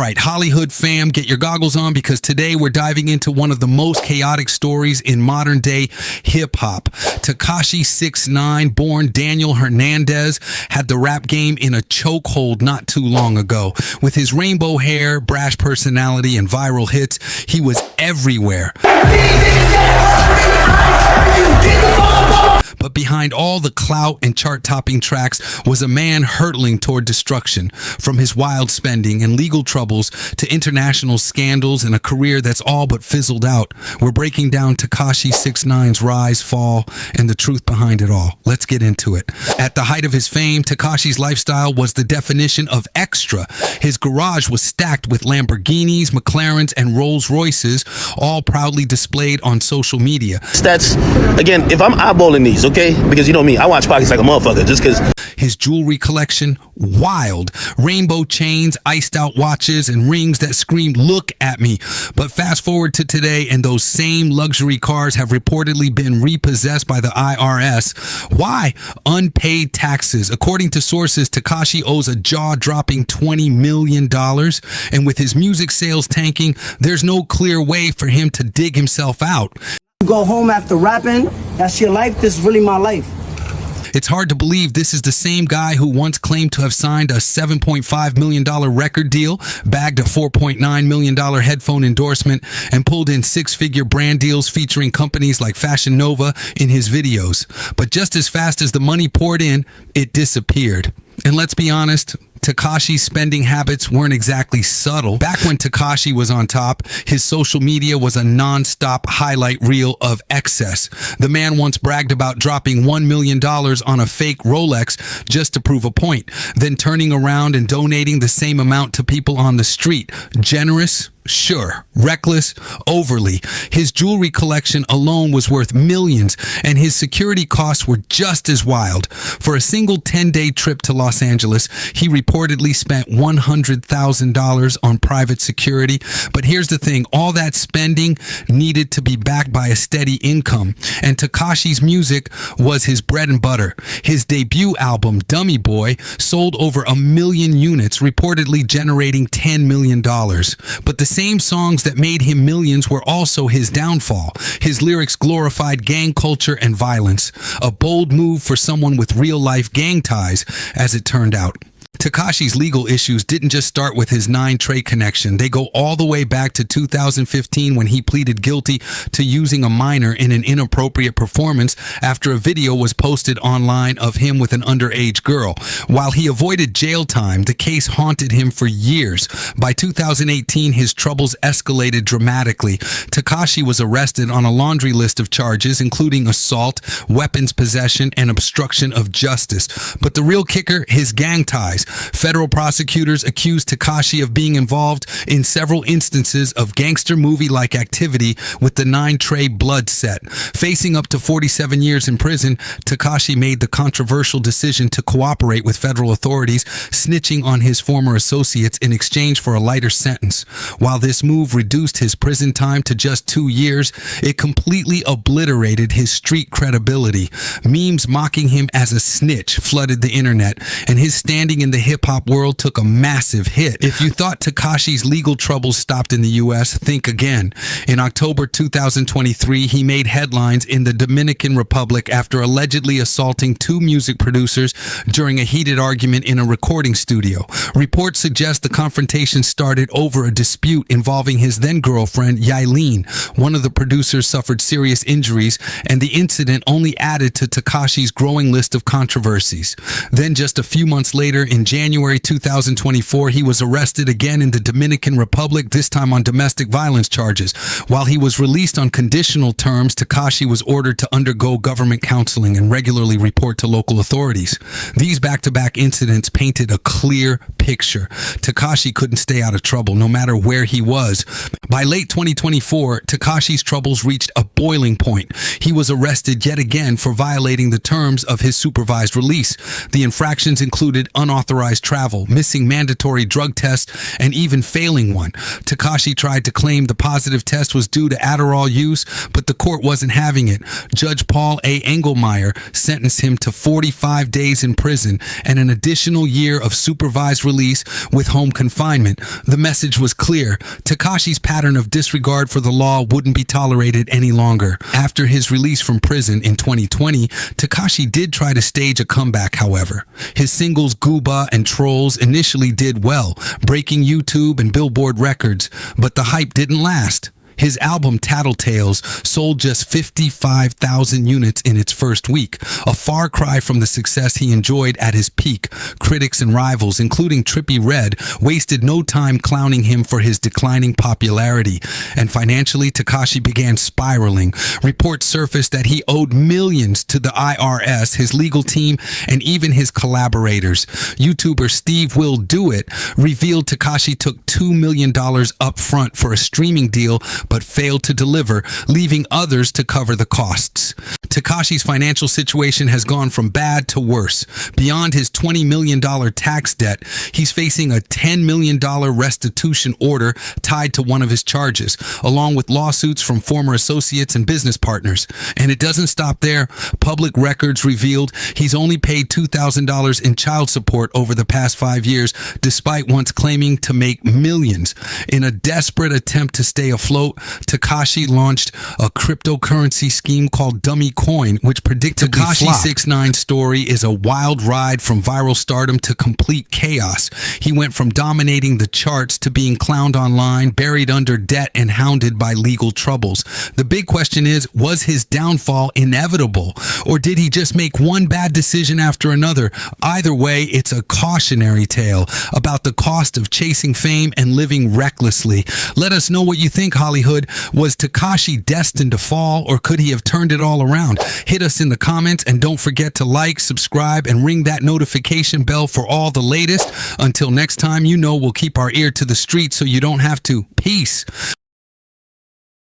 right, Hollywood fam, get your goggles on because today we're diving into one of the most chaotic stories in modern day hip hop. Tekashi 6ix9ine, born Daniel Hernandez, had the rap game in a chokehold not too long ago. With his rainbow hair, brash personality, and viral hits, he was everywhere. But behind all the clout and chart-topping tracks was a man hurtling toward destruction. From his wild spending and legal troubles to international scandals and a career that's all but fizzled out, we're breaking down Tekashi 6ix9ine's rise, fall, and the truth behind it all. Let's get into it. At the height of his fame, Tekashi's lifestyle was the definition of extra. His garage was stacked with Lamborghinis, McLarens, and Rolls Royces, all proudly displayed on social media. That's, again, if I'm eyeballing these, okay? Because you know me, I watch pockets like a motherfucker just because. His jewelry collection, wild. Rainbow chains, iced out watches, and rings that screamed, "Look at me." But fast forward to today, and those same luxury cars have reportedly been repossessed by the IRS. Why? Unpaid taxes. According to sources, Tekashi owes a jaw-dropping $20 million. And with his music sales tanking, there's no clear way for him to dig himself out. Go home after rapping, that's your life, this is really my life. It's hard to believe this is the same guy who once claimed to have signed a $7.5 million record deal, bagged a $4.9 million headphone endorsement, and pulled in six-figure brand deals featuring companies like Fashion Nova in his videos. But just as fast as the money poured in, it disappeared. And let's be honest, Tekashi's spending habits weren't exactly subtle. Back when Tekashi was on top, his social media was a non-stop highlight reel of excess. The man once bragged about dropping $1 million on a fake Rolex just to prove a point, then turning around and donating the same amount to people on the street. Generous? Sure. Reckless? Overly. His jewelry collection alone was worth millions, and his security costs were just as wild. For a single 10-day trip to Los Angeles, he reportedly spent $100,000 on private security. But here's the thing, all that spending needed to be backed by a steady income, and Tekashi's music was his bread and butter. His debut album, Dummy Boy, sold over 1 million units, reportedly generating $10 million. But the same songs that made him millions were also his downfall. His lyrics glorified gang culture and violence, a bold move for someone with real-life gang ties, as it turned out. Tekashi's legal issues didn't just start with his 9 Trey connection. They go all the way back to 2015 when he pleaded guilty to using a minor in an inappropriate performance after a video was posted online of him with an underage girl. While he avoided jail time, the case haunted him for years. By 2018, his troubles escalated dramatically. Tekashi was arrested on a laundry list of charges, including assault, weapons possession, and obstruction of justice. But the real kicker, his gang ties. Federal prosecutors accused Tekashi of being involved in several instances of gangster movie-like activity with the 9 Trey blood set. Facing up to 47 years in prison, Tekashi made the controversial decision to cooperate with federal authorities, snitching on his former associates in exchange for a lighter sentence. While this move reduced his prison time to just 2 years, it completely obliterated his street credibility. Memes mocking him as a snitch flooded the internet, and his standing in the hip-hop world took a massive hit. If you thought Tekashi's legal troubles stopped in the U.S., think again. In October 2023, he made headlines in the Dominican Republic after allegedly assaulting 2 music producers during a heated argument in a recording studio. Reports suggest the confrontation started over a dispute involving his then-girlfriend, Yailin. One of the producers suffered serious injuries, and the incident only added to Tekashi's growing list of controversies. Then just a few months later, in January 2024, he was arrested again in the Dominican Republic, this time on domestic violence charges. While he was released on conditional terms, Tekashi was ordered to undergo government counseling and regularly report to local authorities. These back-to-back incidents painted a clear picture. Tekashi couldn't stay out of trouble, no matter where he was. By late 2024, Tekashi's troubles reached a boiling point. He was arrested yet again for violating the terms of his supervised release. The infractions included unauthorized unauthorized travel, missing mandatory drug tests, and even failing one. Tekashi tried to claim the positive test was due to Adderall use, but the court wasn't having it. Judge Paul A. Engelmeyer sentenced him to 45 days in prison and an additional year of supervised release with home confinement. The message was clear. Tekashi's pattern of disregard for the law wouldn't be tolerated any longer. After his release from prison in 2020, Tekashi did try to stage a comeback, however. His singles Gooba and Trollz initially did well, breaking YouTube and Billboard records, but the hype didn't last. His album Tattletales sold just 55,000 units in its first week, a far cry from the success he enjoyed at his peak. Critics and rivals, including Trippie Redd, wasted no time clowning him for his declining popularity. And financially, Tekashi began spiraling. Reports surfaced that he owed millions to the IRS, his legal team, and even his collaborators. YouTuber Steve Will Do It revealed Tekashi took $2 million up front for a streaming deal, but failed to deliver, leaving others to cover the costs. Tekashi's financial situation has gone from bad to worse. Beyond his $20 million tax debt, he's facing a $10 million restitution order tied to one of his charges, along with lawsuits from former associates and business partners. And it doesn't stop there. Public records revealed he's only paid $2,000 in child support over the past 5 years, despite once claiming to make millions. In a desperate attempt to stay afloat, Tekashi launched a cryptocurrency scheme called Dummy Coin, which predictably Tekashi flopped. 6ix9ine's story is a wild ride from viral stardom to complete chaos. He went from dominating the charts to being clowned online, buried under debt, and hounded by legal troubles. The big question is, was his downfall inevitable? Or did he just make one bad decision after another? Either way, it's a cautionary tale about the cost of chasing fame and living recklessly. Let us know what you think, Hollywood. Was Tekashi destined to fall, or could he have turned it all around? Hit us in the comments, and don't forget to like, subscribe, and ring that notification bell for all the latest. Until next time, you know we'll keep our ear to the street so you don't have to. Peace.